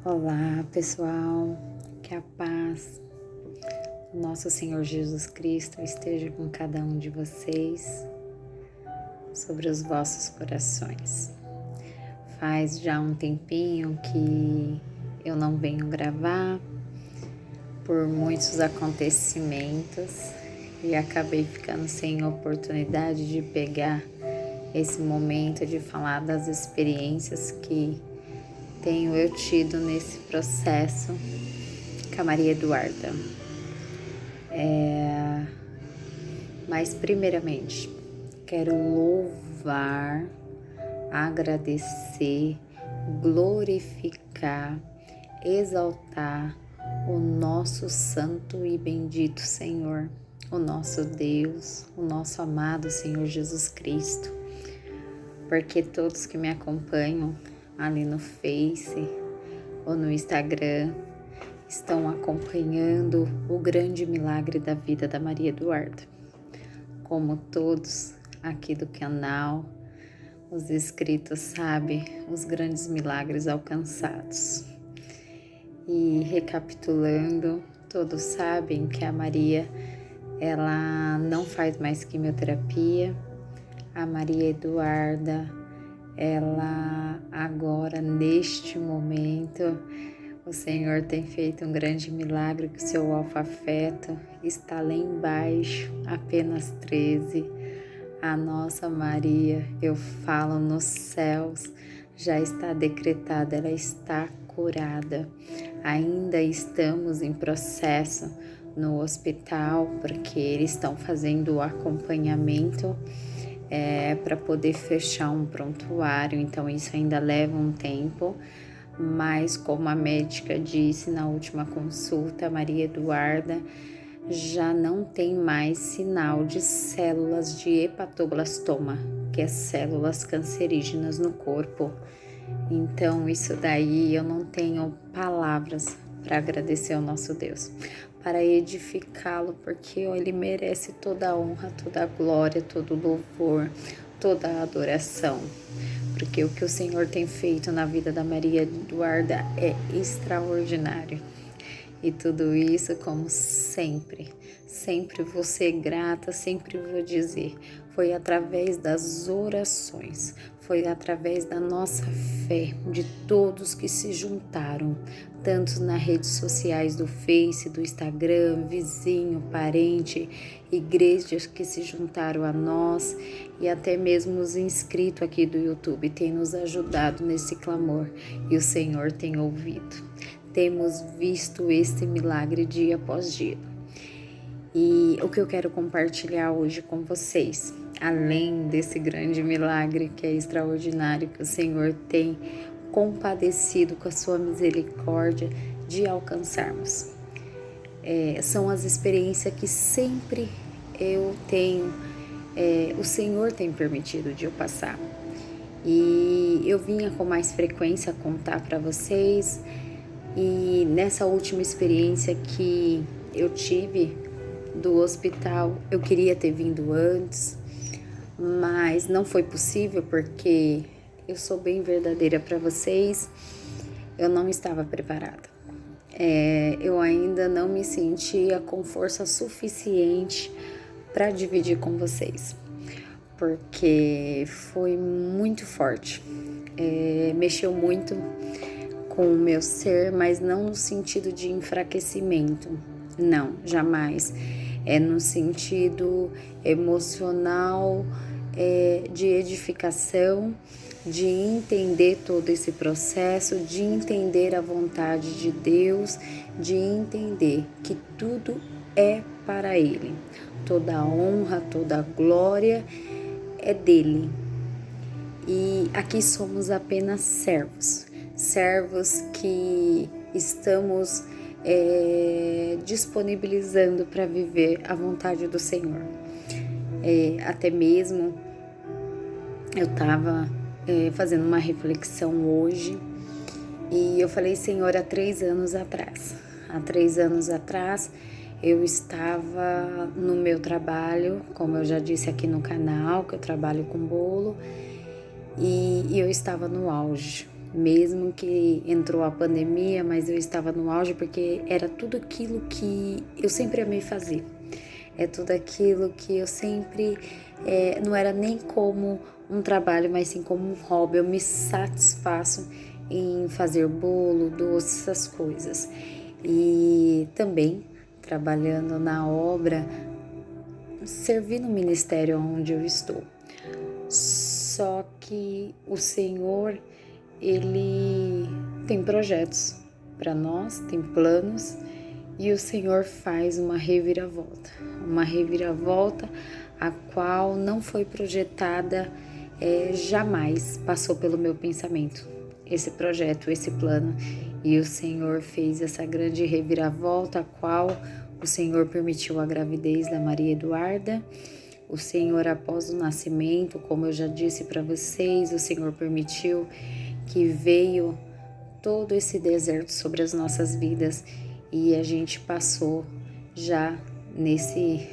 Olá, pessoal, que a paz do nosso Senhor Jesus Cristo esteja com cada um de vocês, sobre os vossos corações. Faz já um tempinho que eu não venho gravar por muitos acontecimentos e acabei ficando sem oportunidade de pegar esse momento de falar das experiências que tenho eu tido nesse processo com a Maria Eduarda. Mas primeiramente, quero louvar, agradecer, glorificar, exaltar o nosso santo e bendito Senhor, o nosso Deus, o nosso amado Senhor Jesus Cristo, porque todos que me acompanham ali no Face ou no Instagram estão acompanhando o grande milagre da vida da Maria Eduarda. Como todos aqui do canal, os inscritos sabem os grandes milagres alcançados. E recapitulando, todos sabem que a Maria, ela não faz mais quimioterapia. A Maria Eduarda, ela agora, neste momento, o Senhor tem feito um grande milagre, que o seu alfa-feto está lá embaixo, apenas 13. A nossa Maria, eu falo nos céus, já está decretada, ela está curada. Ainda estamos em processo no hospital, porque eles estão fazendo o acompanhamento para poder fechar um prontuário, então isso ainda leva um tempo. Mas como a médica disse na última consulta, a Maria Eduarda já não tem mais sinal de células de hepatoblastoma, que é células cancerígenas no corpo. Então isso daí eu não tenho palavras para agradecer ao nosso Deus, para edificá-lo, porque ele merece toda a honra, toda a glória, todo o louvor, toda a adoração. Porque o que o Senhor tem feito na vida da Maria Eduarda é extraordinário. E tudo isso, como sempre vou ser grata, sempre vou dizer, foi através das orações, foi através da nossa fé, de todos que se juntaram, tanto nas redes sociais do Face, do Instagram, vizinho, parente, igrejas que se juntaram a nós e até mesmo os inscritos aqui do YouTube têm nos ajudado nesse clamor e o Senhor tem ouvido. Temos visto esse milagre dia após dia. E o que eu quero compartilhar hoje com vocês, além desse grande milagre que é extraordinário, que o Senhor tem compadecido com a sua misericórdia de alcançarmos, são as experiências que sempre eu tenho, o Senhor tem permitido de eu passar. E eu vinha com mais frequência contar para vocês. E nessa última experiência que eu tive do hospital, eu queria ter vindo antes, mas não foi possível porque eu sou bem verdadeira para vocês, eu não estava preparada. Eu ainda não me sentia com força suficiente para dividir com vocês, porque foi muito forte, mexeu muito com o meu ser, mas não no sentido de enfraquecimento, não, jamais. É no sentido emocional, de edificação, de entender todo esse processo, de entender a vontade de Deus, de entender que tudo é para Ele. Toda a honra, toda a glória é dele. E aqui somos apenas servos que estamos disponibilizando para viver a vontade do Senhor. Até mesmo eu estava fazendo uma reflexão hoje e eu falei, Senhor, há 3 anos atrás eu estava no meu trabalho, como eu já disse aqui no canal, que eu trabalho com bolo, e eu estava no auge. mesmo que entrou a pandemia, mas eu estava no auge porque era tudo aquilo que eu sempre amei fazer. É tudo aquilo que eu sempre, não era nem como um trabalho, mas sim como um hobby. Eu me satisfaço em fazer bolo, doce, essas coisas. E também trabalhando na obra, servir no ministério onde eu estou. Só que o Senhor, Ele tem projetos para nós, tem planos, e o Senhor faz uma reviravolta a qual não foi projetada, jamais passou pelo meu pensamento esse projeto, esse plano, e o Senhor fez essa grande reviravolta a qual o Senhor permitiu a gravidez da Maria Eduarda. O Senhor, após o nascimento, como eu já disse para vocês, o Senhor permitiu que veio todo esse deserto sobre as nossas vidas e a gente passou já nesse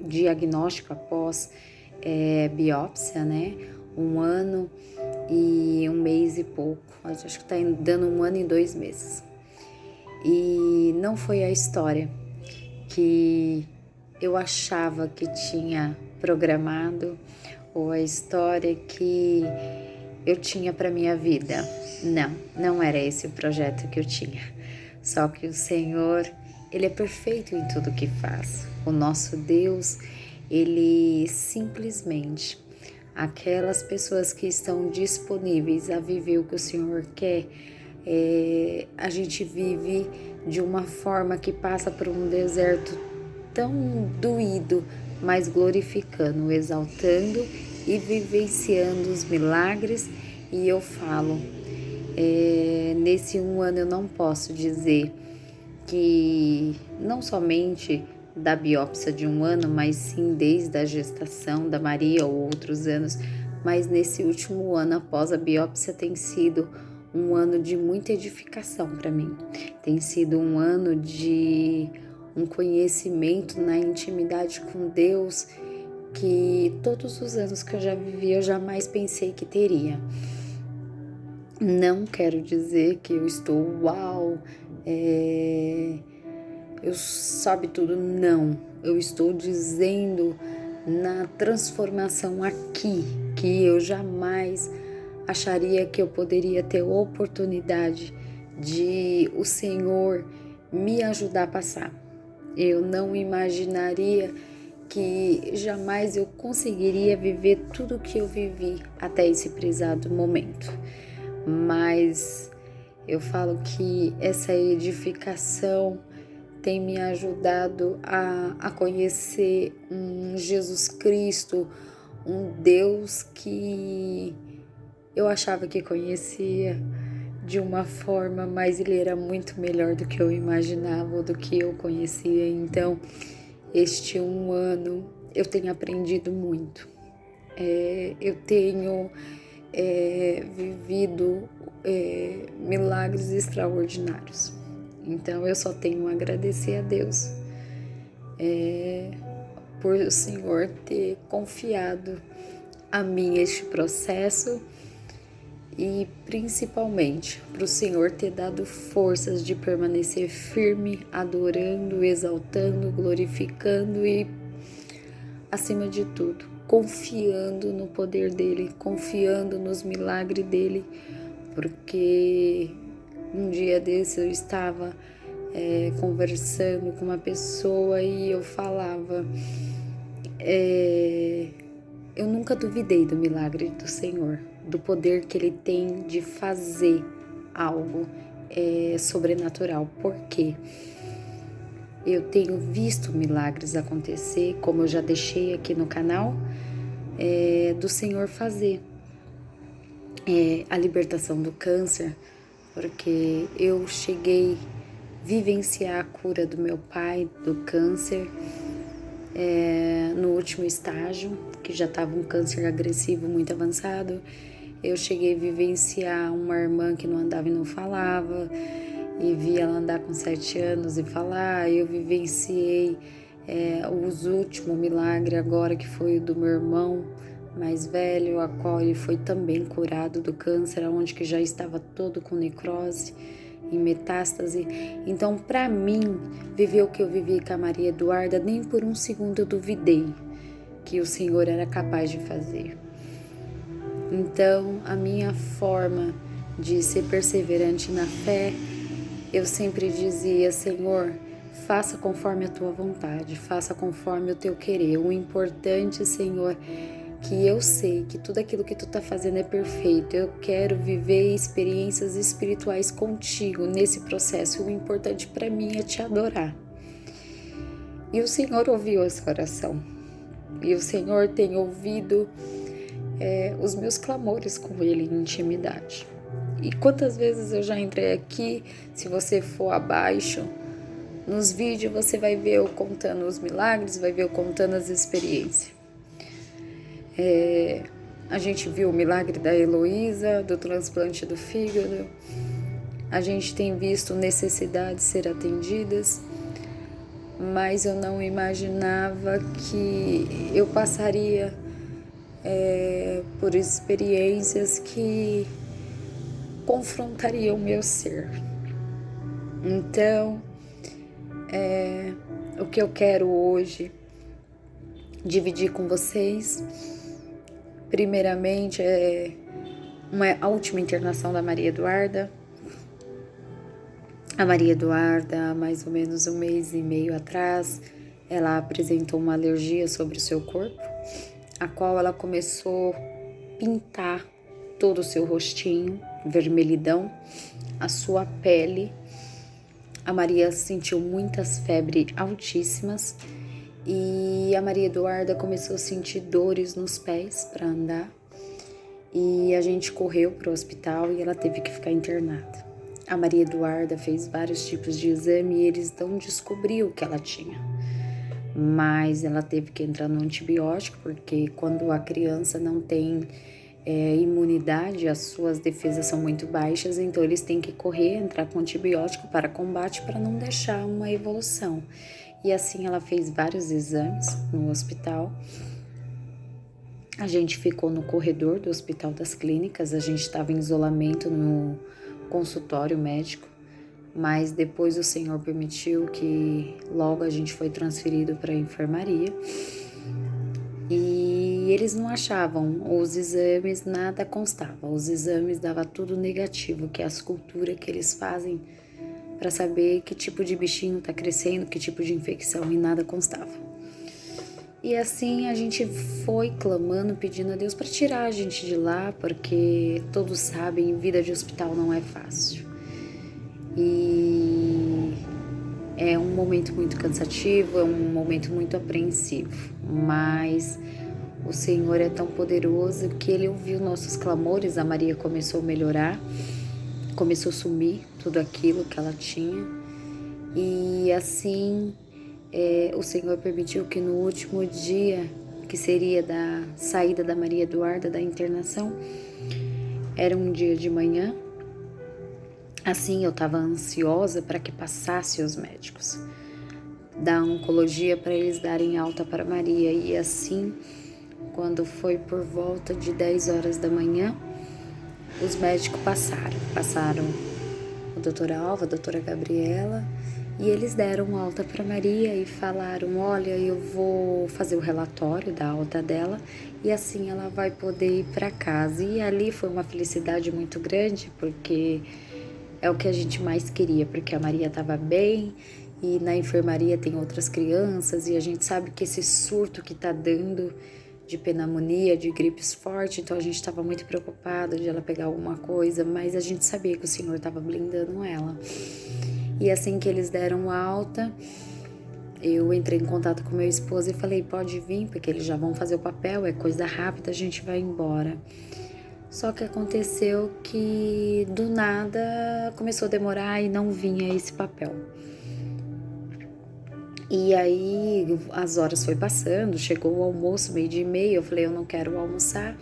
diagnóstico após biópsia, né? 1 ano e 1 mês e pouco. Acho que está dando 1 ano e 2 meses. E não foi a história que eu achava que tinha programado ou a história que eu tinha para minha vida. Não era esse o projeto que eu tinha. Só que o Senhor, Ele é perfeito em tudo que faz. O nosso Deus, Ele simplesmente, aquelas pessoas que estão disponíveis a viver o que o Senhor quer, a gente vive de uma forma que passa por um deserto tão doído, mas glorificando, exaltando e vivenciando os milagres. E eu falo, nesse 1 ano eu não posso dizer que não somente da biópsia de 1 ano, mas sim desde a gestação da Maria ou outros anos, mas nesse último ano após a biópsia tem sido 1 ano de muita edificação para mim. Tem sido 1 ano de um conhecimento na intimidade com Deus que todos os anos que eu já vivi eu jamais pensei que teria. Não quero dizer que eu estou uau, eu sabe tudo, não. Eu estou dizendo na transformação aqui, que eu jamais acharia que eu poderia ter oportunidade de o Senhor me ajudar a passar. Eu não imaginaria que jamais eu conseguiria viver tudo que eu vivi até esse prezado momento. Mas eu falo que essa edificação tem me ajudado a conhecer um Jesus Cristo, um Deus que eu achava que conhecia de uma forma, mas Ele era muito melhor do que eu imaginava ou do que eu conhecia. Então, este 1 ano eu tenho aprendido muito. Eu tenho vivido milagres extraordinários. Então, eu só tenho a agradecer a Deus por o Senhor ter confiado a mim este processo e principalmente para o Senhor ter dado forças de permanecer firme, adorando, exaltando, glorificando e, acima de tudo, confiando no poder dEle, confiando nos milagres dEle, porque um dia desse eu estava conversando com uma pessoa e eu falava, eu nunca duvidei do milagre do Senhor, do poder que Ele tem de fazer algo sobrenatural, porque eu tenho visto milagres acontecer, como eu já deixei aqui no canal, do Senhor fazer a libertação do câncer, porque eu cheguei a vivenciar a cura do meu pai do câncer no último estágio, que já estava um câncer agressivo muito avançado. Eu cheguei a vivenciar uma irmã que não andava e não falava, e vi ela andar com 7 anos e falar. Eu vivenciei os últimos milagres agora, que foi o do meu irmão mais velho, a qual ele foi também curado do câncer, onde que já estava todo com necrose, em metástase. Então, para mim, viver o que eu vivi com a Maria Eduarda, nem por um segundo eu duvidei que o Senhor era capaz de fazer. Então, a minha forma de ser perseverante na fé, eu sempre dizia: Senhor, faça conforme a tua vontade, faça conforme o teu querer. O importante, Senhor, que eu sei que tudo aquilo que tu tá fazendo é perfeito. Eu quero viver experiências espirituais contigo nesse processo. O importante para mim é te adorar. E o Senhor ouviu essa oração. E o Senhor tem ouvido os meus clamores com Ele em intimidade. E quantas vezes eu já entrei aqui, se você for abaixo, nos vídeos você vai ver eu contando os milagres, vai ver eu contando as experiências. A gente viu o milagre da Heloísa, do transplante do fígado. A gente tem visto necessidades ser atendidas, mas eu não imaginava que eu passaria por experiências que confrontariam o meu ser. Então, o que eu quero hoje dividir com vocês, primeiramente, é a última internação da Maria Eduarda. A Maria Eduarda, há mais ou menos 1 mês e meio atrás, ela apresentou uma alergia sobre o seu corpo, a qual ela começou a pintar todo o seu rostinho, vermelhidão, a sua pele. A Maria sentiu muitas febres altíssimas e a Maria Eduarda começou a sentir dores nos pés para andar. E a gente correu para o hospital e ela teve que ficar internada. A Maria Eduarda fez vários tipos de exame e eles não descobriram o que ela tinha. Mas ela teve que entrar no antibiótico, porque quando a criança não tem imunidade, as suas defesas são muito baixas, então eles têm que correr, entrar com antibiótico para combate, para não deixar uma evolução. E assim ela fez vários exames no hospital. A gente ficou no corredor do Hospital das Clínicas, a gente estava em isolamento no consultório médico, mas depois o Senhor permitiu que logo a gente foi transferido para a enfermaria. E eles não achavam, os exames nada constava, os exames dava tudo negativo, que é as culturas que eles fazem para saber que tipo de bichinho está crescendo, que tipo de infecção, e nada constava. E assim a gente foi clamando, pedindo a Deus para tirar a gente de lá, porque todos sabem, vida de hospital não é fácil. E é um momento muito cansativo, é um momento muito apreensivo, mas o Senhor é tão poderoso que Ele ouviu nossos clamores. A Maria começou a melhorar, começou a sumir tudo aquilo que ela tinha, e assim o Senhor permitiu que no último dia, que seria da saída da Maria Eduarda da internação, era um dia de manhã. Assim, eu estava ansiosa para que passasse os médicos da oncologia para eles darem alta para Maria. E assim, quando foi por volta de 10 horas da manhã, os médicos passaram o doutor Alva, a doutora Gabriela, e eles deram alta para Maria e falaram: olha, eu vou fazer o relatório da alta dela e assim ela vai poder ir para casa. E ali foi uma felicidade muito grande, porque é o que a gente mais queria, porque a Maria estava bem e na enfermaria tem outras crianças e a gente sabe que esse surto que está dando de pneumonia, de gripes forte, então a gente estava muito preocupado de ela pegar alguma coisa, mas a gente sabia que o Senhor estava blindando ela. E assim que eles deram alta, eu entrei em contato com meu esposo e falei: pode vir, porque eles já vão fazer o papel, é coisa rápida, a gente vai embora. Só que aconteceu que do nada começou a demorar e não vinha esse papel. E aí as horas foi passando, chegou o almoço, 12:30, eu falei: eu não quero almoçar.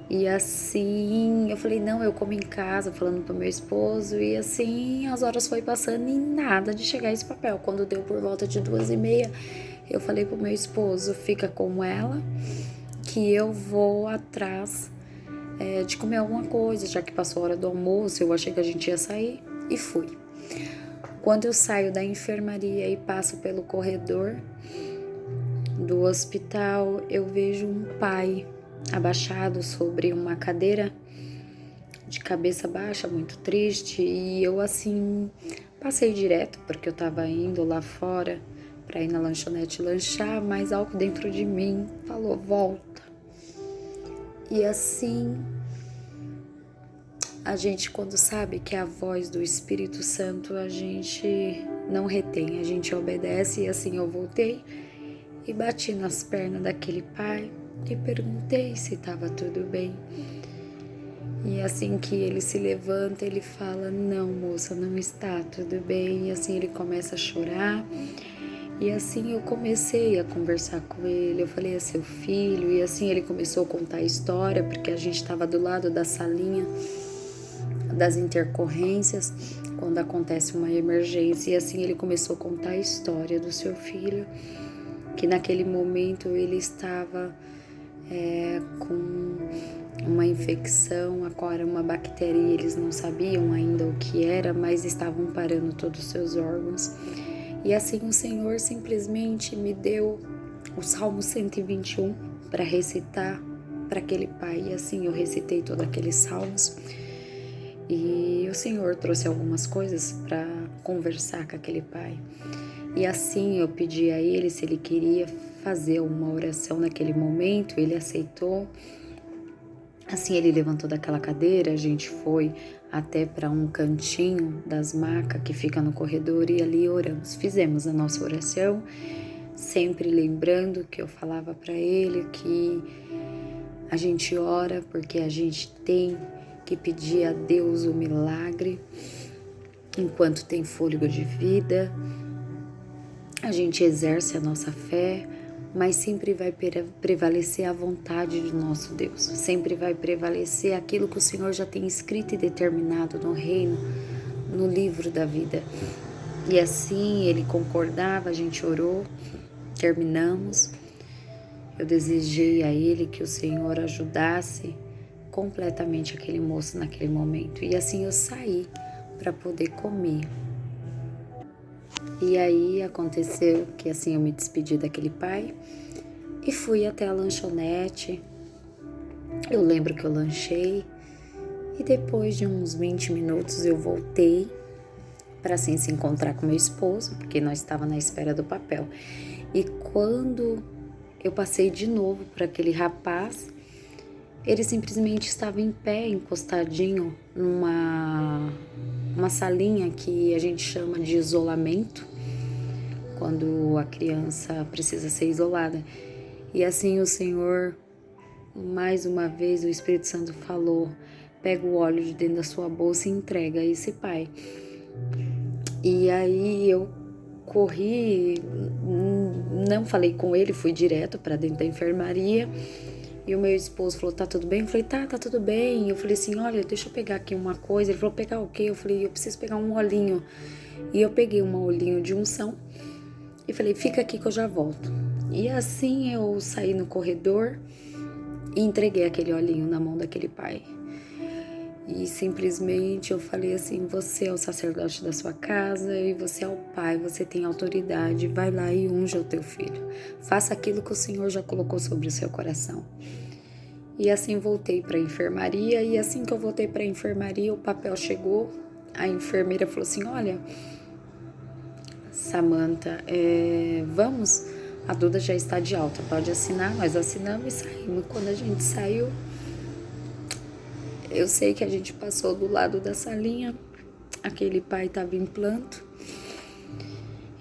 E assim, eu falei: não, eu como em casa, falando pro meu esposo. E assim, as horas foi passando e nada de chegar esse papel. Quando deu por volta de 2:30, eu falei pro meu esposo: fica com ela, que eu vou atrás de comer alguma coisa, já que passou a hora do almoço, eu achei que a gente ia sair e fui. Quando eu saio da enfermaria e passo pelo corredor do hospital, eu vejo um pai abaixado sobre uma cadeira, de cabeça baixa, muito triste, e eu assim passei direto porque eu tava indo lá fora para ir na lanchonete lanchar, mas algo dentro de mim falou: volta. E assim, a gente, quando sabe que é a voz do Espírito Santo, a gente não retém, a gente obedece. E assim eu voltei e bati nas pernas daquele pai e perguntei se estava tudo bem. E assim que ele se levanta, ele fala: não, moça, não está tudo bem. E assim ele começa a chorar. E assim eu comecei a conversar com ele, eu falei: é seu filho? E assim ele começou a contar a história, porque a gente estava do lado da salinha das intercorrências, quando acontece uma emergência. E assim ele começou a contar a história do seu filho, que naquele momento ele estava com uma infecção, a qual era uma bactéria, e eles não sabiam ainda o que era, mas estavam parando todos os seus órgãos. E assim o Senhor simplesmente me deu o Salmo 121 para recitar para aquele pai. E assim eu recitei todos aqueles salmos. E o Senhor trouxe algumas coisas para conversar com aquele pai. E assim eu pedi a ele se ele queria fazer uma oração naquele momento. Ele aceitou. Assim ele levantou daquela cadeira, a gente foi até para um cantinho das macas que fica no corredor e ali oramos. Fizemos a nossa oração, sempre lembrando que eu falava para ele que a gente ora porque a gente tem que pedir a Deus o milagre enquanto tem fôlego de vida. A gente exerce a nossa fé, mas sempre vai prevalecer a vontade do nosso Deus. Sempre vai prevalecer aquilo que o Senhor já tem escrito e determinado no reino, no livro da vida. E assim ele concordava, a gente orou, terminamos. Eu desejei a ele que o Senhor ajudasse completamente aquele moço naquele momento. E assim eu saí para poder comer. E aí aconteceu que assim eu me despedi daquele pai e fui até a lanchonete. Eu lembro que eu lanchei e depois de uns 20 minutos eu voltei para assim se encontrar com meu esposo, porque nós estávamos na espera do papel. E quando eu passei de novo por aquele rapaz, ele simplesmente estava em pé, encostadinho numa salinha que a gente chama de isolamento, quando a criança precisa ser isolada. E assim o Senhor, mais uma vez, o Espírito Santo falou: pega o óleo de dentro da sua bolsa e entrega a esse pai. E aí eu corri, não falei com ele, fui direto para dentro da enfermaria. E o meu esposo falou: tá tudo bem? Eu falei: tá tudo bem. Eu falei assim: olha, deixa eu pegar aqui uma coisa. Ele falou: pegar o quê? Eu falei: eu preciso pegar um olhinho. E eu peguei um olhinho de unção e falei: fica aqui que eu já volto. E assim eu saí no corredor e entreguei aquele olhinho na mão daquele pai. E simplesmente eu falei assim: você é o sacerdote da sua casa e você é o pai, você tem autoridade, vai lá e unja o teu filho. Faça aquilo que o Senhor já colocou sobre o seu coração. E assim voltei para a enfermaria, e assim que eu voltei para a enfermaria, o papel chegou. A enfermeira falou assim: olha, Samantha, vamos, a Duda já está de alta, pode assinar. Nós assinamos e saímos. Quando a gente saiu, eu sei que a gente passou do lado da salinha, aquele pai estava em planto,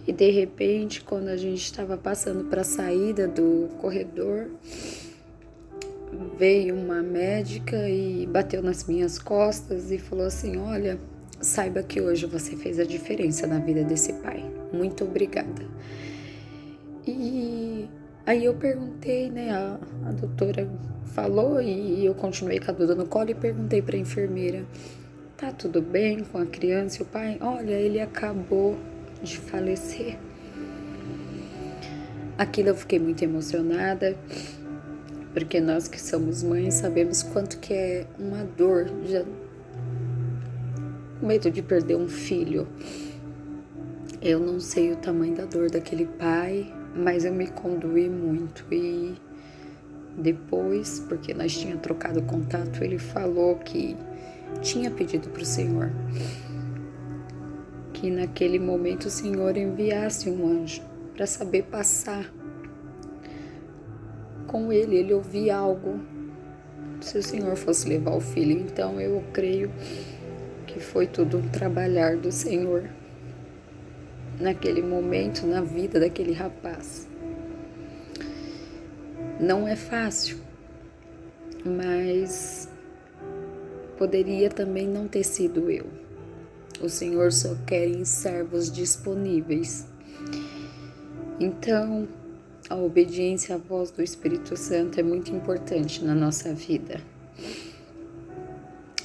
e de repente, quando a gente estava passando para a saída do corredor, veio uma médica e bateu nas minhas costas e falou assim: olha, saiba que hoje você fez a diferença na vida desse pai, muito obrigada. E aí eu perguntei, né, a doutora falou e eu continuei com a Duda no colo e perguntei para a enfermeira: tá tudo bem com a criança e o pai? Olha, ele acabou de falecer. Aquilo eu fiquei muito emocionada, porque nós que somos mães sabemos quanto que é uma dor, o medo de perder um filho. Eu não sei o tamanho da dor daquele pai, mas eu me condoí muito. E depois, porque nós tínhamos trocado contato, ele falou que tinha pedido para o Senhor que naquele momento o Senhor enviasse um anjo para saber passar com ele. Ele ouvia algo se o Senhor fosse levar o filho. Então eu creio que foi tudo um trabalhar do Senhor naquele momento na vida daquele rapaz. Não é fácil, mas poderia também não ter sido eu. O Senhor só quer em servos disponíveis. Então, a obediência à voz do Espírito Santo é muito importante na nossa vida.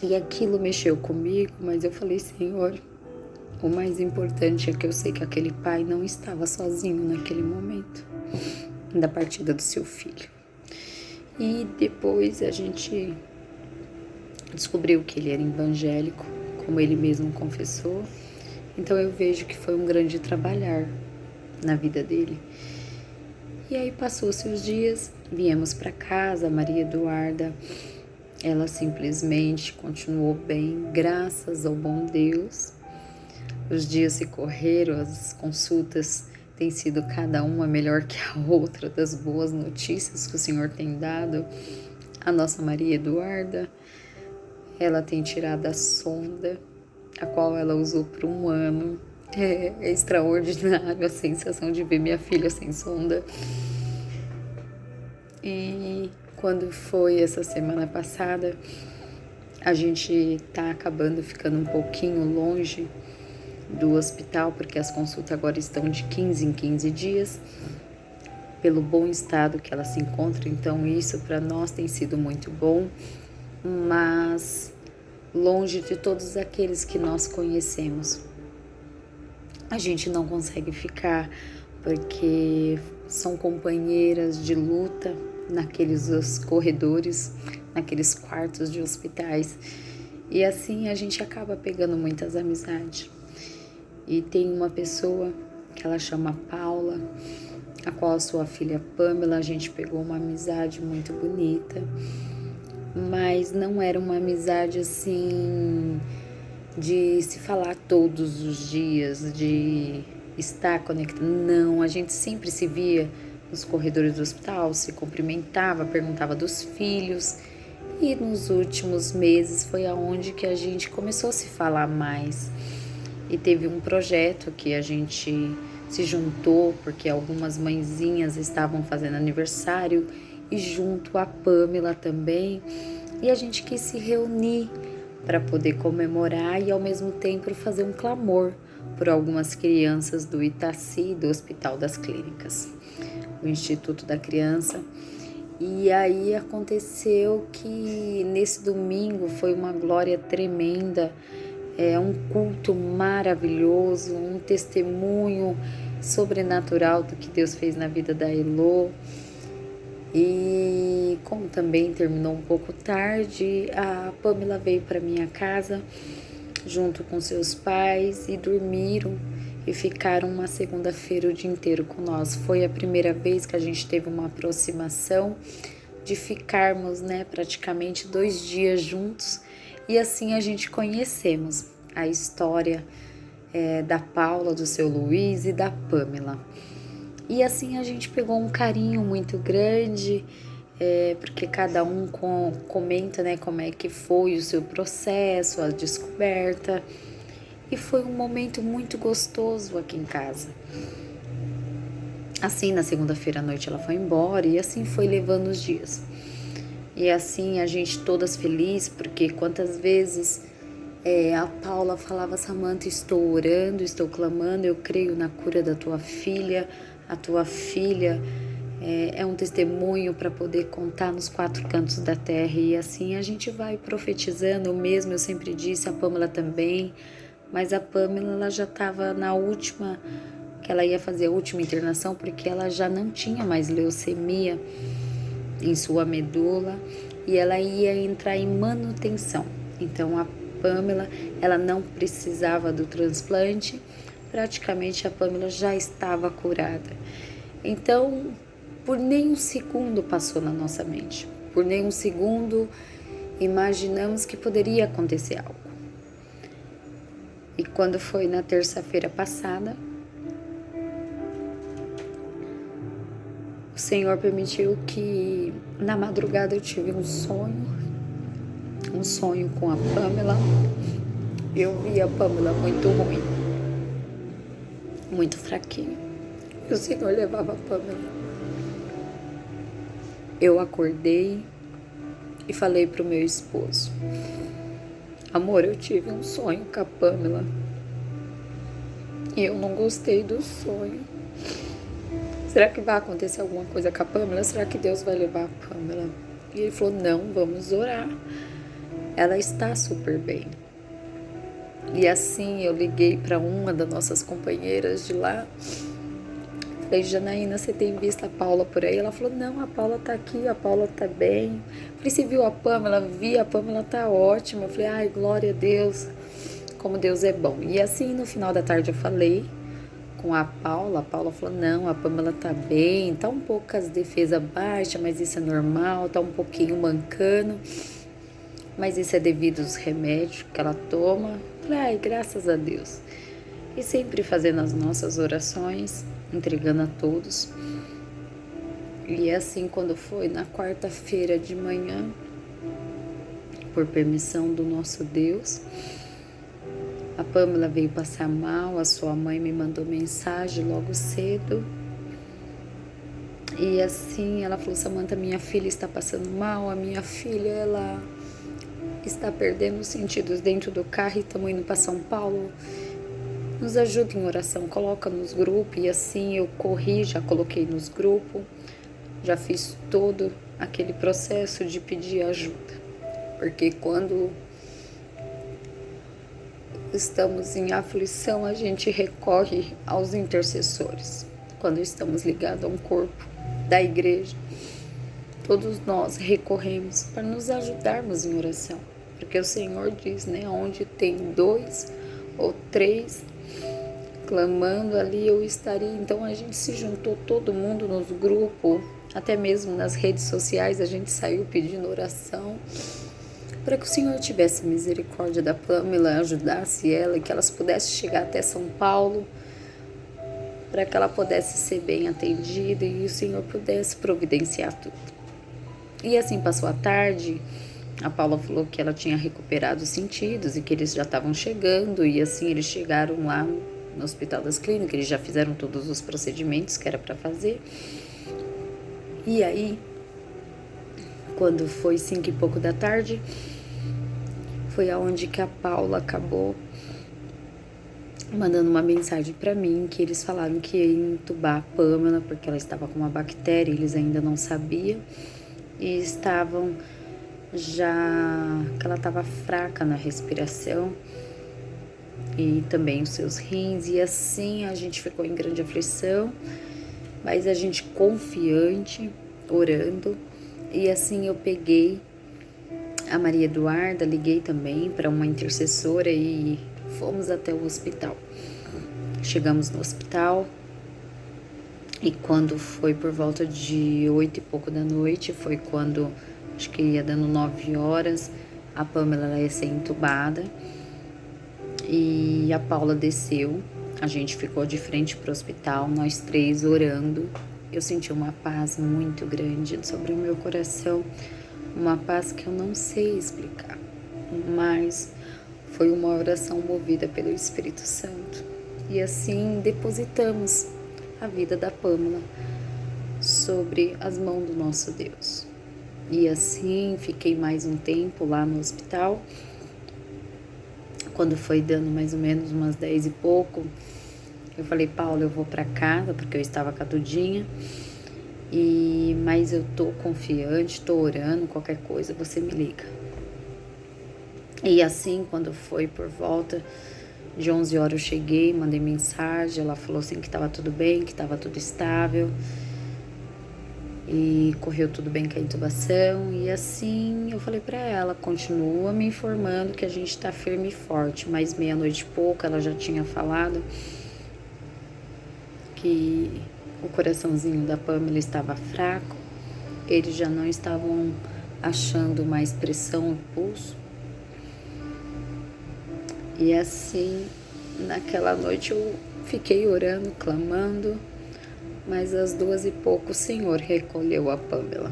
E aquilo mexeu comigo, mas eu falei, Senhor, o mais importante é que eu sei que aquele pai não estava sozinho naquele momento da partida do seu filho. E depois a gente descobriu que ele era evangélico, como ele mesmo confessou. Então eu vejo que foi um grande trabalhar na vida dele. E aí passou-se os dias, viemos para casa, a Maria Eduarda, ela simplesmente continuou bem, graças ao bom Deus. Os dias se correram, as consultas têm sido cada uma melhor que a outra, das boas notícias que o Senhor tem dado. A nossa Maria Eduarda, ela tem tirado a sonda, a qual ela usou por 1 ano. É extraordinário a sensação de ver minha filha sem sonda. E quando foi essa semana passada, a gente tá acabando ficando um pouquinho longe do hospital, porque as consultas agora estão de 15 em 15 dias, pelo bom estado que ela se encontra. Então isso para nós tem sido muito bom, mas longe de todos aqueles que nós conhecemos. A gente não consegue ficar, porque são companheiras de luta naqueles corredores, naqueles quartos de hospitais. E assim a gente acaba pegando muitas amizades. E tem uma pessoa que ela chama Paula, a qual a sua filha Pamela, a gente pegou uma amizade muito bonita, mas não era uma amizade assim de se falar todos os dias, de estar conectado. Não, a gente sempre se via nos corredores do hospital, se cumprimentava, perguntava dos filhos. E nos últimos meses foi aonde que a gente começou a se falar mais. E teve um projeto que a gente se juntou, porque algumas mãezinhas estavam fazendo aniversário, e junto a Pamela também. E a gente quis se reunir para poder comemorar e ao mesmo tempo fazer um clamor por algumas crianças do Itaci, do Hospital das Clínicas, o Instituto da Criança. E aí aconteceu que nesse domingo foi uma glória tremenda, um culto maravilhoso, um testemunho sobrenatural do que Deus fez na vida da Elô. E como também terminou um pouco tarde, a Pamela veio para minha casa junto com seus pais e dormiram e ficaram uma segunda-feira o dia inteiro com nós. Foi a primeira vez que a gente teve uma aproximação de ficarmos, praticamente 2 dias juntos, e assim a gente conhecemos a história da Paula, do seu Luiz e da Pamela. E assim a gente pegou um carinho muito grande, porque cada um comenta, como é que foi o seu processo, a descoberta. E foi um momento muito gostoso aqui em casa. Assim, na segunda-feira à noite ela foi embora e assim foi levando os dias. E assim a gente todas felizes, porque quantas vezes a Paula falava, Samanta, estou orando, estou clamando, eu creio na cura da tua filha. A tua filha é um testemunho para poder contar nos 4 cantos da terra. E assim a gente vai profetizando. Eu sempre disse, a Pamela também. Mas a Pamela ela já estava na última, que ela ia fazer a última internação, porque ela já não tinha mais leucemia. em sua medula e ela ia entrar em manutenção. Então a Pamela, ela não precisava do transplante, praticamente a Pamela já estava curada. Então, por nenhum segundo passou na nossa mente, por nenhum segundo imaginamos que poderia acontecer algo. E quando foi na terça-feira passada, o Senhor permitiu que na madrugada eu tive um sonho com a Pamela. Eu vi a Pamela muito ruim, muito fraquinha. E o Senhor levava a Pamela. Eu acordei e falei pro meu esposo: amor, eu tive um sonho com a Pamela e eu não gostei do sonho. Será que vai acontecer alguma coisa com a Pamela? Será que Deus vai levar a Pamela? E ele falou: não, vamos orar. Ela está super bem. E assim eu liguei para uma das nossas companheiras de lá. Falei: Janaína, você tem visto a Paula por aí? Ela falou: não, a Paula tá aqui, a Paula tá bem. Falei: você viu a Pamela? Vi, a Pamela tá ótima. Eu falei: ai, glória a Deus, como Deus é bom. E assim, no final da tarde eu falei com a Paula falou: não, a Pamela tá bem, tá um pouco as defesas baixas, mas isso é normal, tá um pouquinho mancando, mas isso é devido aos remédios que ela toma. Falei: ai, graças a Deus. E sempre fazendo as nossas orações, entregando a todos. E assim, quando foi na quarta-feira de manhã, por permissão do nosso Deus, a Pamela veio passar mal, a sua mãe me mandou mensagem logo cedo. E assim, ela falou: Samanta, minha filha está passando mal, a minha filha, ela está perdendo os sentidos dentro do carro e estamos indo para São Paulo. Nos ajuda em oração, coloca nos grupos. E assim eu corri, já coloquei nos grupos, já fiz todo aquele processo de pedir ajuda. Porque quando estamos em aflição, a gente recorre aos intercessores. Quando estamos ligados a um corpo da igreja, todos nós recorremos para nos ajudarmos em oração. Porque o Senhor diz, né, onde tem 2 ou 3 clamando, ali eu estaria. Então a gente se juntou todo mundo nos grupos, até mesmo nas redes sociais, a gente saiu pedindo oração para que o Senhor tivesse misericórdia da Pamela, ajudasse ela e que elas pudessem chegar até São Paulo, para que ela pudesse ser bem atendida e o Senhor pudesse providenciar tudo. E assim passou a tarde, a Paula falou que ela tinha recuperado os sentidos e que eles já estavam chegando, e assim eles chegaram lá no Hospital das Clínicas, eles já fizeram todos os procedimentos que era para fazer. E aí, quando foi 5 e pouco da tarde, foi aonde que a Paula acabou mandando uma mensagem para mim, que eles falaram que ia entubar a Pamela, porque ela estava com uma bactéria, eles ainda não sabiam, e estavam já, que ela estava fraca na respiração, e também os seus rins, e assim a gente ficou em grande aflição, mas a gente confiante, orando, e assim eu peguei a Maria Eduarda, liguei também para uma intercessora e fomos até o hospital. Chegamos no hospital e quando foi por volta de 8 e pouco da noite, foi quando, acho que ia dando 9 horas, a Pamela ia ser entubada e a Paula desceu. A gente ficou de frente para o hospital, nós 3 orando. Eu senti uma paz muito grande sobre o meu coração, uma paz que eu não sei explicar, mas foi uma oração movida pelo Espírito Santo. E assim depositamos a vida da Pamela sobre as mãos do nosso Deus. E assim fiquei mais um tempo lá no hospital. Quando foi dando mais ou menos umas 10 e pouco, eu falei: Paula, eu vou para casa, porque eu estava com a Dudinha, mas eu tô confiante, tô orando, qualquer coisa você me liga. E assim, quando foi por volta de 11 horas, eu cheguei, mandei mensagem, ela falou assim que estava tudo bem, que estava tudo estável. e correu tudo bem com a intubação. E assim eu falei para ela, continua me informando que a gente tá firme e forte. Mas meia-noite e pouco ela já tinha falado que o coraçãozinho da Pamela estava fraco, eles já não estavam achando mais pressão no pulso. E assim, naquela noite eu fiquei orando, clamando, mas às 2h pouco o Senhor recolheu a Pamela.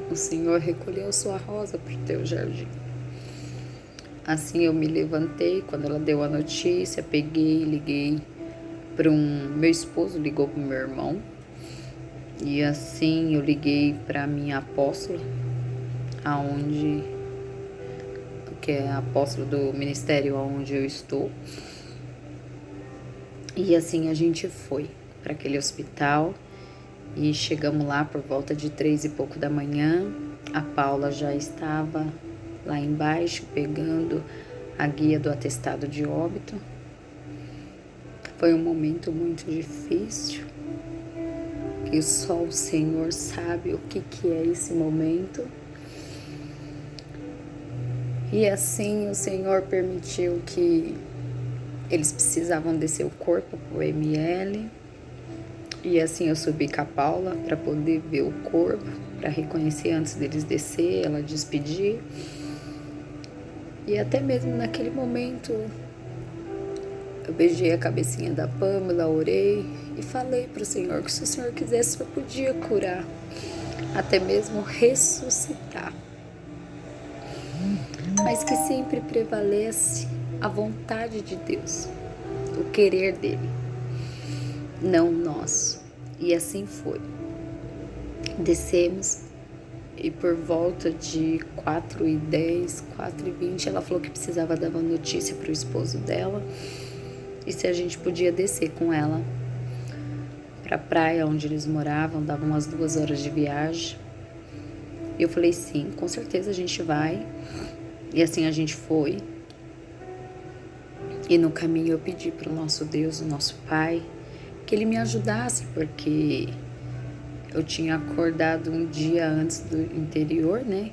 O Senhor recolheu sua rosa para o teu jardim. Assim eu me levantei, quando ela deu a notícia, peguei, liguei para meu esposo, ligou para o meu irmão. E assim eu liguei para minha apóstola, que é a apóstola do ministério onde eu estou. E assim a gente foi para aquele hospital e chegamos lá por volta de 3h pouco da manhã. A Paula já estava lá embaixo pegando a guia do atestado de óbito. Foi um momento muito difícil, que só o Senhor sabe o que é esse momento. E assim o Senhor permitiu que eles precisavam descer o corpo para o ML. E assim eu subi com a Paula para poder ver o corpo, para reconhecer antes deles descer, ela despedir. E até mesmo naquele momento eu beijei a cabecinha da Pamela, orei e falei para o Senhor que se o Senhor quisesse, o Senhor podia curar, até mesmo ressuscitar. Mas que sempre prevalece a vontade de Deus, o querer dele, não o nosso. E assim foi. Descemos e por volta de 4h10, 4h20, ela falou que precisava dar uma notícia para o esposo dela e se a gente podia descer com ela para a praia onde eles moravam, dava umas 2 horas de viagem. Eu falei sim, com certeza a gente vai. E assim a gente foi. E no caminho eu pedi para o nosso Deus, o nosso Pai, que Ele me ajudasse, porque eu tinha acordado um dia antes do interior, né?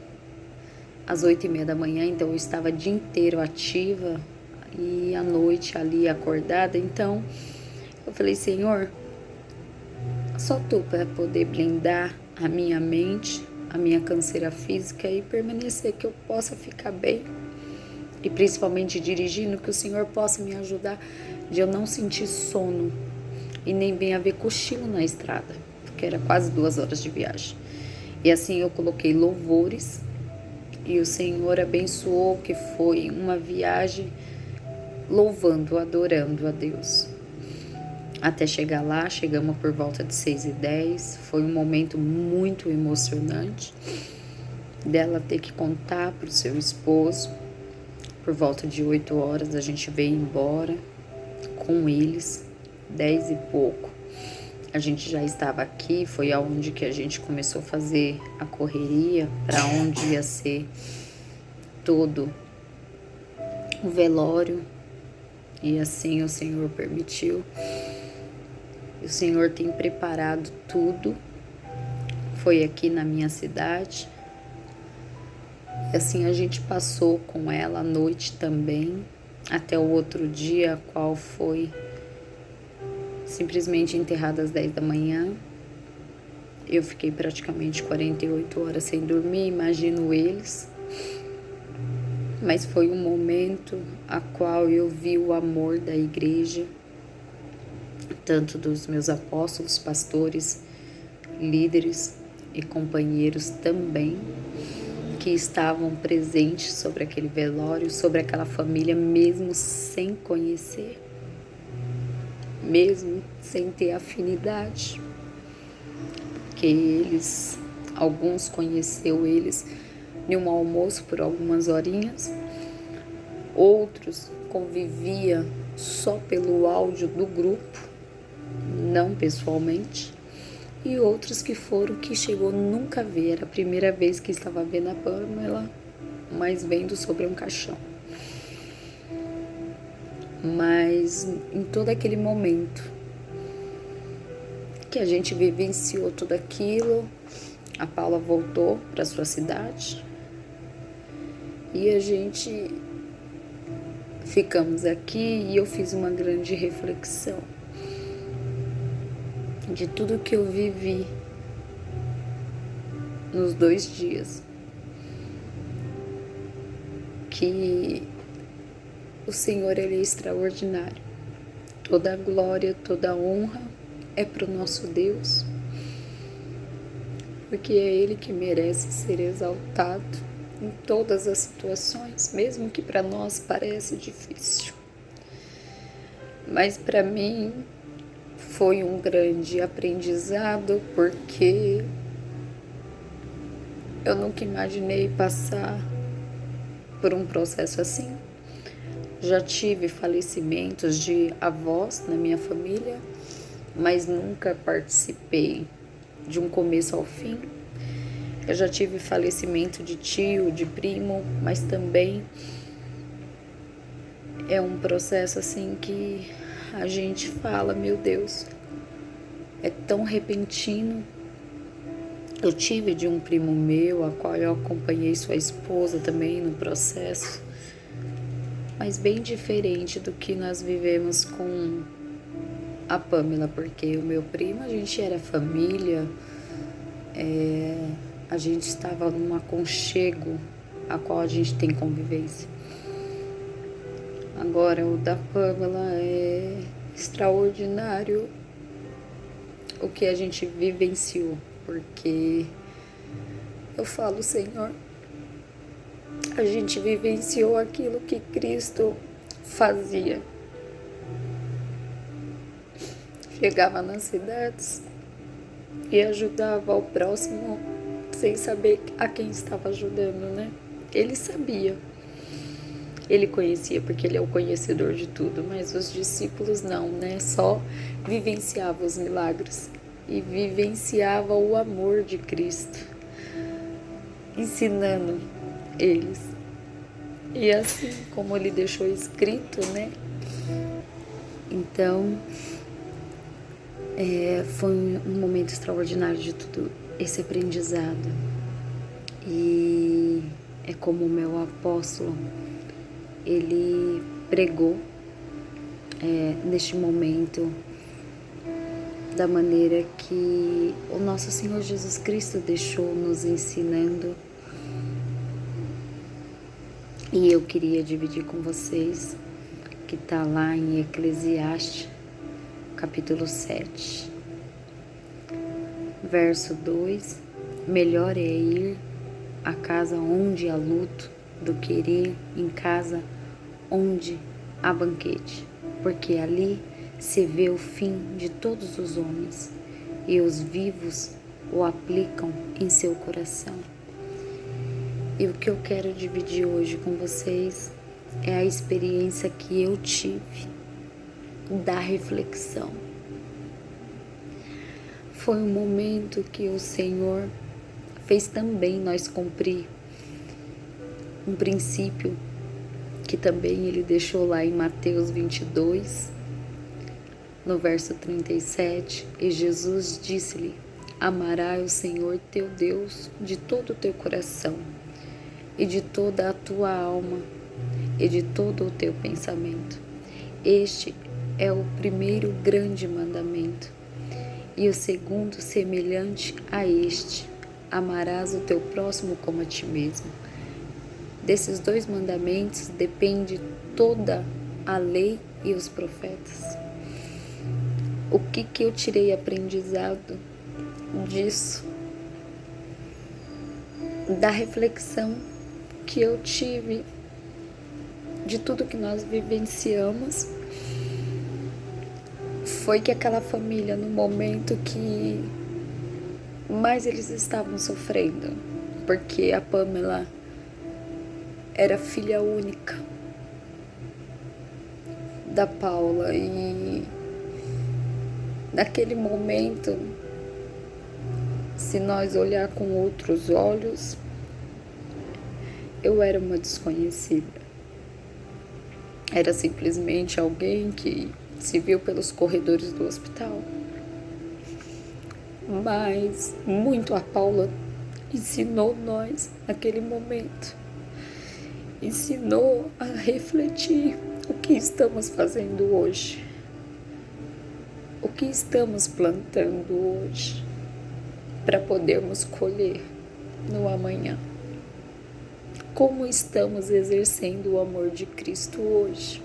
Às 8h30 da manhã, então eu estava o dia inteiro ativa e à noite ali acordada. Então eu falei, Senhor, só Tu para poder blindar a minha mente, a minha canseira física e permanecer, que eu possa ficar bem. E principalmente dirigindo, que o Senhor possa me ajudar de eu não sentir sono e nem bem haver cochilo na estrada, porque era quase 2 horas de viagem. E assim eu coloquei louvores e o Senhor abençoou, que foi uma viagem louvando, adorando a Deus. Até chegar lá, chegamos por volta de 6h10, foi um momento muito emocionante dela ter que contar para o seu esposo. Por volta de 8 horas a gente veio embora com eles, 10h pouco. A gente já estava aqui, foi aonde que a gente começou a fazer a correria para onde ia ser todo o velório. E assim o Senhor permitiu. O Senhor tem preparado tudo. Foi aqui na minha cidade. E assim a gente passou com ela a noite também, até o outro dia, qual foi simplesmente enterrada às 10 da manhã. Eu fiquei praticamente 48 horas sem dormir, imagino eles. Mas foi um momento a qual eu vi o amor da igreja, tanto dos meus apóstolos, pastores, líderes e companheiros também, que estavam presentes sobre aquele velório, sobre aquela família, mesmo sem conhecer, mesmo sem ter afinidade, porque eles, alguns conheceu eles em um almoço por algumas horinhas, outros convivia só pelo áudio do grupo, não pessoalmente, e outros que foram que chegou nunca a ver, era a primeira vez que estava vendo a Pamela, mas vendo sobre um caixão. Mas em todo aquele momento, que a gente vivenciou tudo aquilo, a Paula voltou para sua cidade e a gente ficamos aqui e eu fiz uma grande reflexão de tudo que eu vivi nos 2 dias, que o Senhor, Ele é extraordinário. Toda a glória, toda a honra é para o nosso Deus, porque é Ele que merece ser exaltado em todas as situações, mesmo que para nós pareça difícil. Mas para mim foi um grande aprendizado, porque eu nunca imaginei passar por um processo assim. Já tive falecimentos de avós na minha família, mas nunca participei de um começo ao fim. Eu já tive falecimento de tio, de primo, mas também é um processo assim que a gente fala, meu Deus, é tão repentino. Eu tive de um primo meu, a qual eu acompanhei sua esposa também no processo, mas bem diferente do que nós vivemos com a Pamela, porque o meu primo, a gente era família, a gente estava num aconchego a qual a gente tem convivência. Agora, o da Pamela é extraordinário o que a gente vivenciou, porque eu falo, Senhor, a gente vivenciou aquilo que Cristo fazia. Chegava nas cidades e ajudava ao próximo sem saber a quem estava ajudando, né? Ele sabia, ele conhecia, porque ele é o conhecedor de tudo, mas os discípulos não, né? Só vivenciavam os milagres e vivenciava o amor de Cristo, ensinando eles. E assim como ele deixou escrito, né? Então, foi um momento extraordinário de tudo esse aprendizado. E é como o meu apóstolo, ele pregou neste momento da maneira que o nosso Senhor Jesus Cristo deixou nos ensinando. E eu queria dividir com vocês, que está lá em Eclesiastes, capítulo 7, verso 2. Melhor é ir à casa onde há luto do que ir em casa onde há banquete, porque ali se vê o fim de todos os homens, e os vivos o aplicam em seu coração. E o que eu quero dividir hoje com vocês é a experiência que eu tive da reflexão. Foi um momento que o Senhor fez também nós cumprir um princípio que também Ele deixou lá em Mateus 22, no verso 37, e Jesus disse-lhe: amarás o Senhor teu Deus de todo o teu coração, e de toda a tua alma, e de todo o teu pensamento. Este é o primeiro grande mandamento. E o segundo, semelhante a este: amarás o teu próximo como a ti mesmo. Desses 2 mandamentos depende toda a lei e os profetas. O que eu tirei aprendizado disso? Da reflexão que eu tive de tudo que nós vivenciamos, foi que aquela família, no momento que mais eles estavam sofrendo, porque a Pamela era filha única da Paula, e naquele momento, se nós olhar com outros olhos, eu era uma desconhecida. Era simplesmente alguém que se viu pelos corredores do hospital. mas muito a Paula ensinou nós naquele momento. Ensinou a refletir o que estamos fazendo hoje, o que estamos plantando hoje, para podermos colher no amanhã. Como estamos exercendo o amor de Cristo hoje?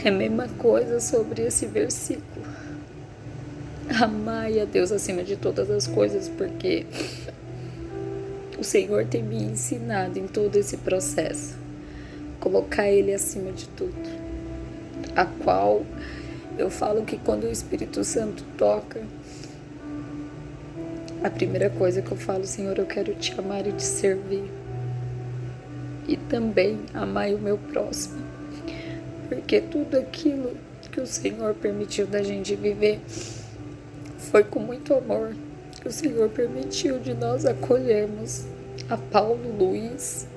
É a mesma coisa sobre esse versículo. Amai a Deus acima de todas as coisas, porque o Senhor tem me ensinado em todo esse processo, colocar Ele acima de tudo, a qual eu falo que quando o Espírito Santo toca, a primeira coisa que eu falo: Senhor, eu quero te amar e te servir, e também amar o meu próximo, porque tudo aquilo que o Senhor permitiu da gente viver foi com muito amor que o Senhor permitiu de nós acolhermos a Paulo Luiz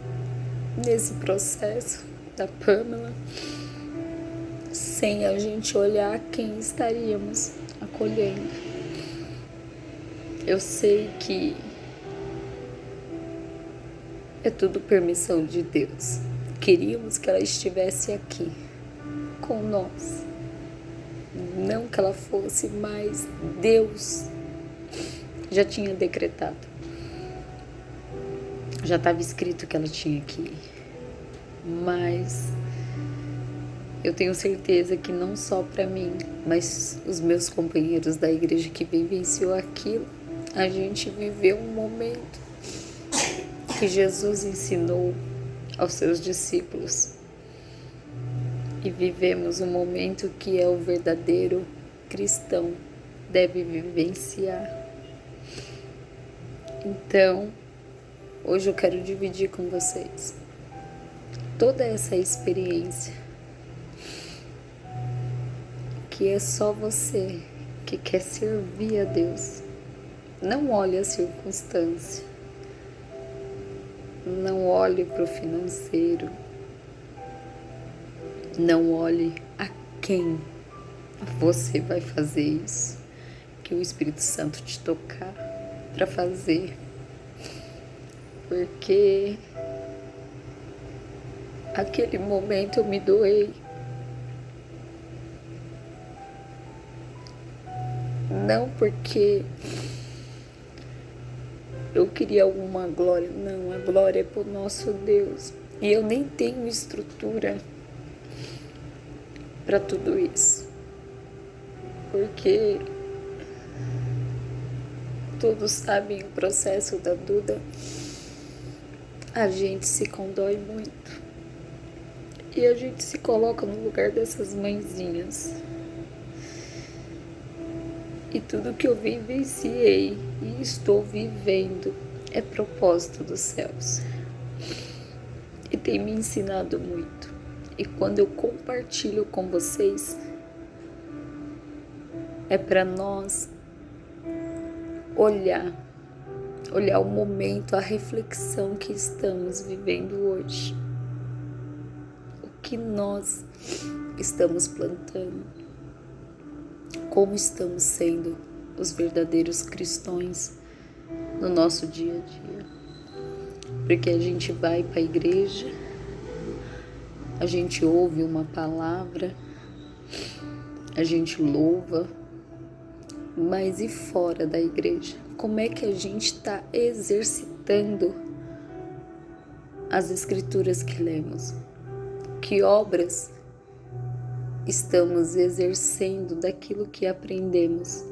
nesse processo, da Pamela, sem a gente olhar quem estaríamos acolhendo. Eu sei que é tudo permissão de Deus. Queríamos que ela estivesse aqui com nós, não que ela fosse, mas Deus já tinha decretado, já estava escrito que ela tinha que ir, mas eu tenho certeza que não só para mim, mas os meus companheiros da igreja que vivenciou aquilo, a gente viveu um momento que Jesus ensinou aos seus discípulos, e vivemos um momento que é o verdadeiro cristão deve vivenciar. Então, hoje eu quero dividir com vocês toda essa experiência, que é só você que quer servir a Deus. Não olhe a circunstância, não olhe para o financeiro, não olhe a quem você vai fazer isso, que o Espírito Santo te tocar para fazer, porque aquele momento eu me doei, não porque eu queria alguma glória, não, a glória é pro nosso Deus, e eu nem tenho estrutura para tudo isso, porque todos sabem o processo da Duda, a gente se condói muito e a gente se coloca no lugar dessas mãezinhas, e tudo que eu vivenciei e estou vivendo é propósito dos céus e tem me ensinado muito. E quando eu compartilho com vocês, é para nós olhar o momento, a reflexão que estamos vivendo hoje. O que nós estamos plantando, como estamos sendo os verdadeiros cristãos no nosso dia a dia. Porque a gente vai para a igreja, a gente ouve uma palavra, a gente louva, mas e fora da igreja? Como é que a gente está exercitando as escrituras que lemos? Que obras estamos exercendo daquilo que aprendemos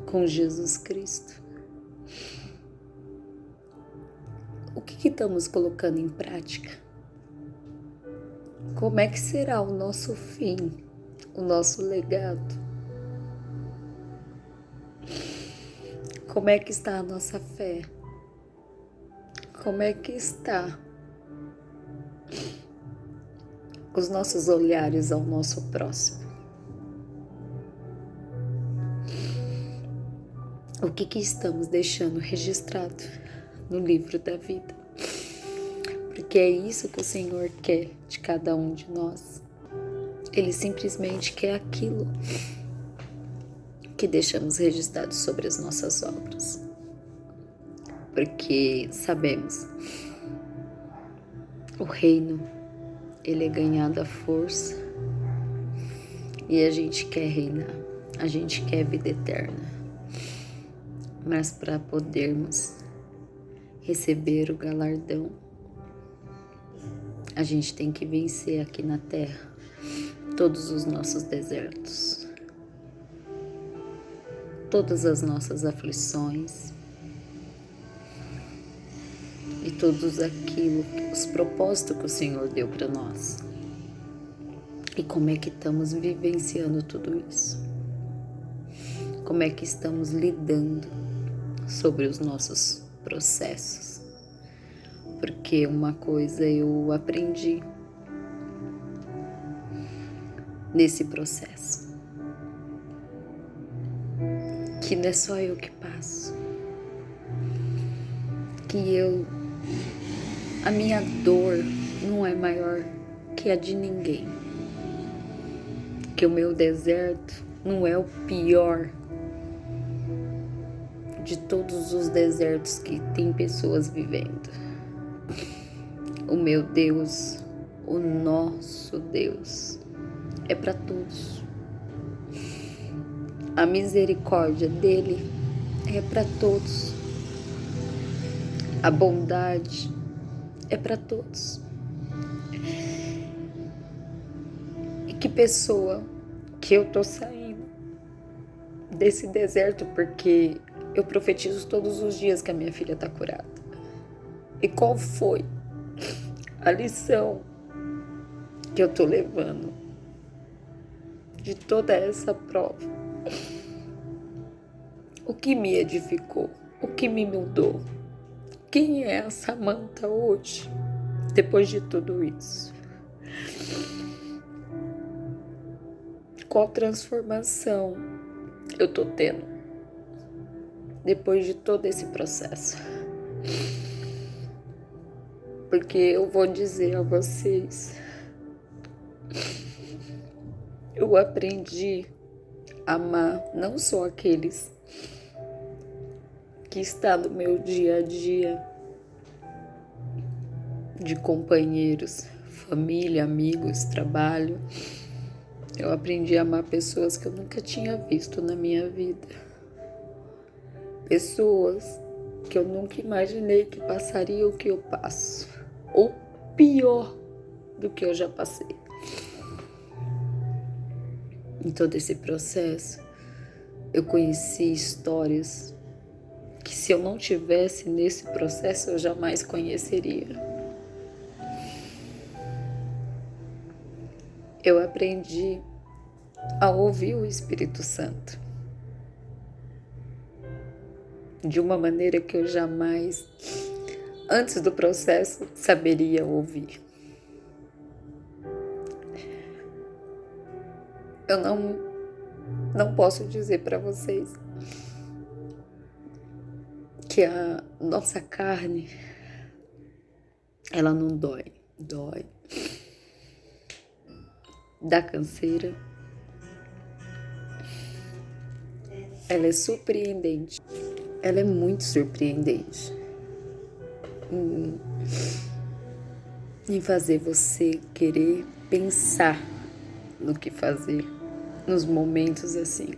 com Jesus Cristo? O que estamos colocando em prática? Como é que será o nosso fim, o nosso legado? Como é que está a nossa fé? Como é que está os nossos olhares ao nosso próximo? O que estamos deixando registrado no livro da vida? Porque é isso que o Senhor quer de cada um de nós. Ele simplesmente quer aquilo que deixamos registrados sobre as nossas obras, porque sabemos o reino, ele é ganhado à força e a gente quer reinar, a gente quer vida eterna, mas para podermos receber o galardão, a gente tem que vencer aqui na terra todos os nossos desertos, todas as nossas aflições e todos os propósitos que o Senhor deu para nós. E como é que estamos vivenciando tudo isso? Como é que estamos lidando sobre os nossos processos? Porque uma coisa eu aprendi nesse processo, que não é só eu que passo, que a minha dor não é maior que a de ninguém, que o meu deserto não é o pior de todos os desertos que tem pessoas vivendo. O meu Deus, o nosso Deus, é para todos. A misericórdia dele é para todos. A bondade é para todos. E que pessoa que eu tô saindo desse deserto, porque eu profetizo todos os dias que a minha filha tá curada. E qual foi a lição que eu tô levando de toda essa prova? O que me edificou? O que me mudou? Quem é a Samantha hoje, depois de tudo isso? Qual transformação eu tô tendo depois de todo esse processo? Porque eu vou dizer a vocês, eu aprendi a amar não só aqueles que estão no meu dia a dia, de companheiros, família, amigos, trabalho. Eu aprendi a amar pessoas que eu nunca tinha visto na minha vida. Pessoas que eu nunca imaginei que passariam o que eu passo, ou pior do que eu já passei. Em todo esse processo, eu conheci histórias que, se eu não tivesse nesse processo, eu jamais conheceria. Eu aprendi a ouvir o Espírito Santo de uma maneira que eu jamais, antes do processo, saberia ouvir. Eu não posso dizer para vocês que a nossa carne, ela não dói. Dá canseira. Ela é surpreendente. Ela é muito surpreendente em fazer você querer pensar no que fazer nos momentos assim.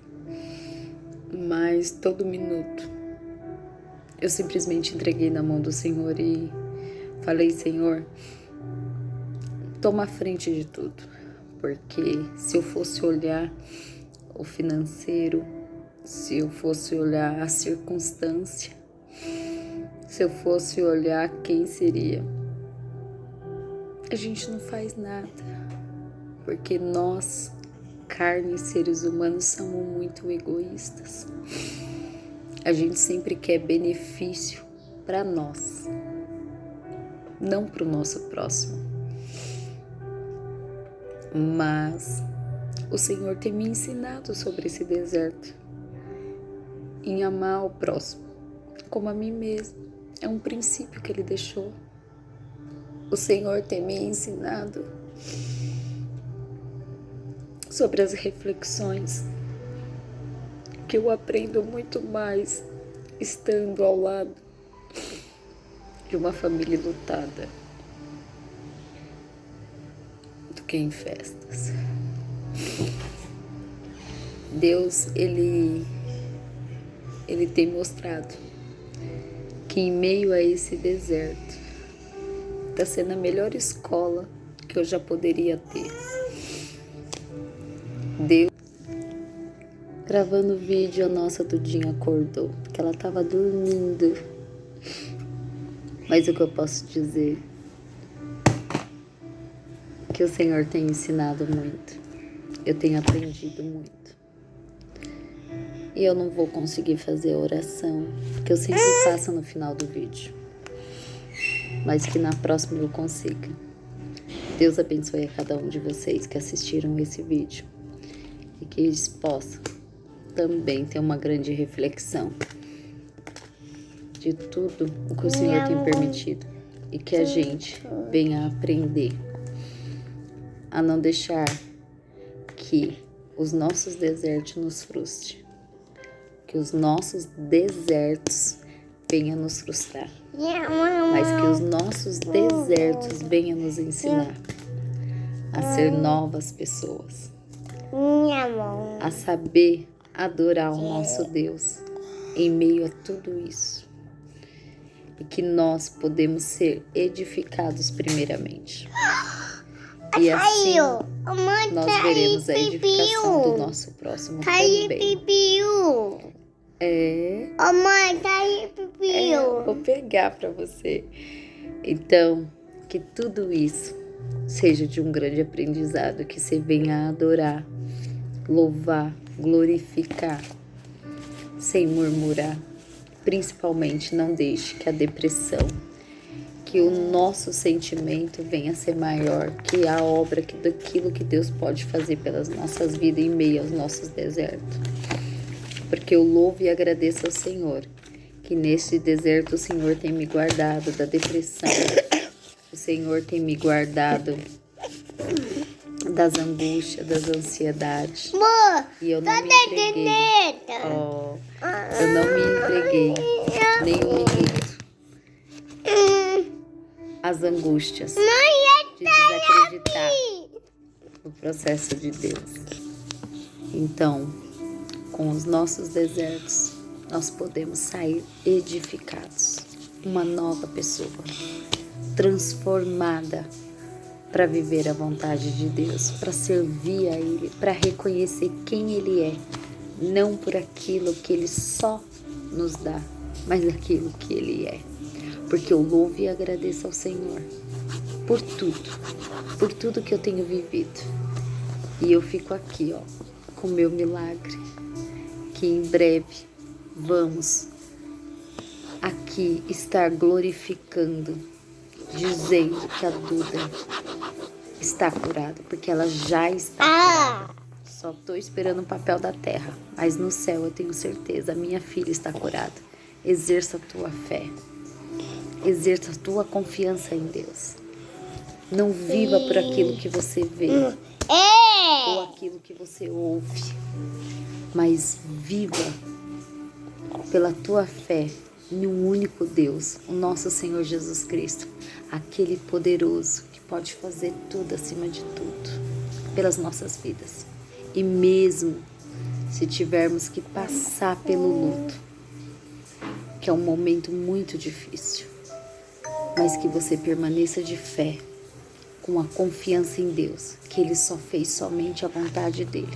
Mas todo minuto eu simplesmente entreguei na mão do Senhor e falei: Senhor, toma a frente de tudo, porque se eu fosse olhar o financeiro, se eu fosse olhar a circunstância, se eu fosse olhar quem seria, a gente não faz nada, porque nós, carne, seres humanos, somos muito egoístas. A gente sempre quer benefício para nós, não para o nosso próximo. Mas o Senhor tem me ensinado sobre esse deserto, em amar o próximo como a mim mesmo. É um princípio que Ele deixou. O Senhor tem me ensinado sobre as reflexões que eu aprendo muito mais estando ao lado de uma família lutada do que em festas. Deus, Ele tem mostrado que em meio a esse deserto está sendo a melhor escola que eu já poderia ter. Deus, gravando o vídeo, a nossa Dudinha acordou, porque ela estava dormindo. Mas o que eu posso dizer? Que o Senhor tem ensinado muito. Eu tenho aprendido muito. E eu não vou conseguir fazer a oração, que eu sempre faço no final do vídeo. Mas que na próxima eu consiga. Deus abençoe a cada um de vocês que assistiram esse vídeo. E que eles possam também ter uma grande reflexão de tudo o que o Senhor tem permitido. E que a gente venha aprender a não deixar que os nossos desertos nos frustrem. Que os nossos desertos venham nos frustrar. Mas que os nossos desertos venham nos ensinar a ser novas pessoas. A saber adorar o nosso Deus em meio a tudo isso. E que nós podemos ser edificados primeiramente. E assim nós veremos a edificação do nosso próximo também. Vou pegar para você. Então, que tudo isso seja de um grande aprendizado, que você venha a adorar, louvar, glorificar, sem murmurar. Principalmente, não deixe que a depressão, que o nosso sentimento venha a ser maior que a obra, daquilo que Deus pode fazer pelas nossas vidas em meio aos nossos desertos. Porque eu louvo e agradeço ao Senhor, que neste deserto o Senhor tem me guardado da depressão, o Senhor tem me guardado das angústias, das ansiedades. E eu não me entreguei. Eu não me entreguei nem um minuto às angústias de desacreditar no processo de Deus. Então, com os nossos desertos, nós podemos sair edificados, uma nova pessoa, transformada para viver a vontade de Deus, para servir a Ele, para reconhecer quem Ele é, não por aquilo que Ele só nos dá, mas aquilo que Ele é. Porque eu louvo e agradeço ao Senhor por tudo que eu tenho vivido. E eu fico aqui, com o meu milagre, que em breve vamos aqui estar glorificando, dizendo que a Duda está curada, porque ela já está curada. Só estou esperando o papel da terra, mas no céu eu tenho certeza, a minha filha está curada. Exerça a tua fé, exerça a tua confiança em Deus. Não viva por aquilo que você vê ou aquilo que você ouve, mas viva pela tua fé em um único Deus, o nosso Senhor Jesus Cristo, aquele poderoso que pode fazer tudo acima de tudo pelas nossas vidas. E mesmo se tivermos que passar pelo luto, que é um momento muito difícil, mas que você permaneça de fé, com a confiança em Deus, que Ele só fez somente a vontade dEle.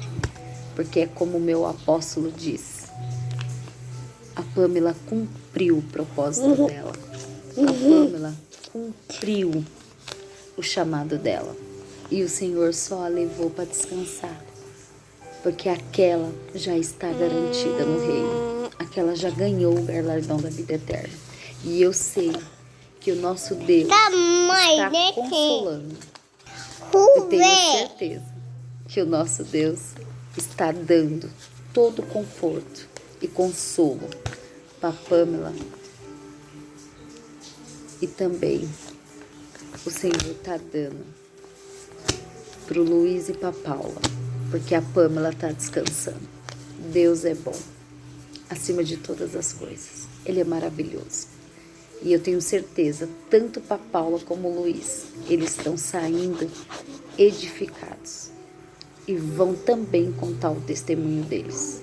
Porque é como o meu apóstolo diz, a Pamela cumpriu o propósito dela. A Pamela cumpriu o chamado dela. E o Senhor só a levou para descansar. Porque aquela já está garantida no reino. Aquela já ganhou o galardão da vida eterna. E eu sei que o nosso Deus está consolando. Eu tenho certeza que o nosso Deus está dando todo conforto e consolo para Pamela. E também o Senhor está dando para o Luiz e para Paula, porque a Pamela está descansando. Deus é bom. acima de todas as coisas. Ele é maravilhoso. E eu tenho certeza, tanto para Paula como o Luiz, eles estão saindo edificados. E vão também contar o testemunho deles.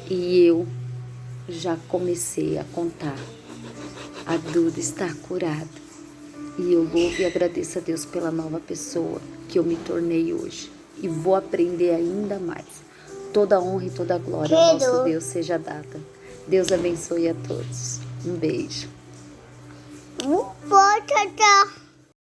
E eu já comecei a contar. A Duda está curada. E eu louvo e agradeço a Deus pela nova pessoa que eu me tornei hoje. E vou aprender ainda mais. Toda honra e toda glória ao nosso Deus seja dada. Deus abençoe a todos. Um beijo. Pode, tchau.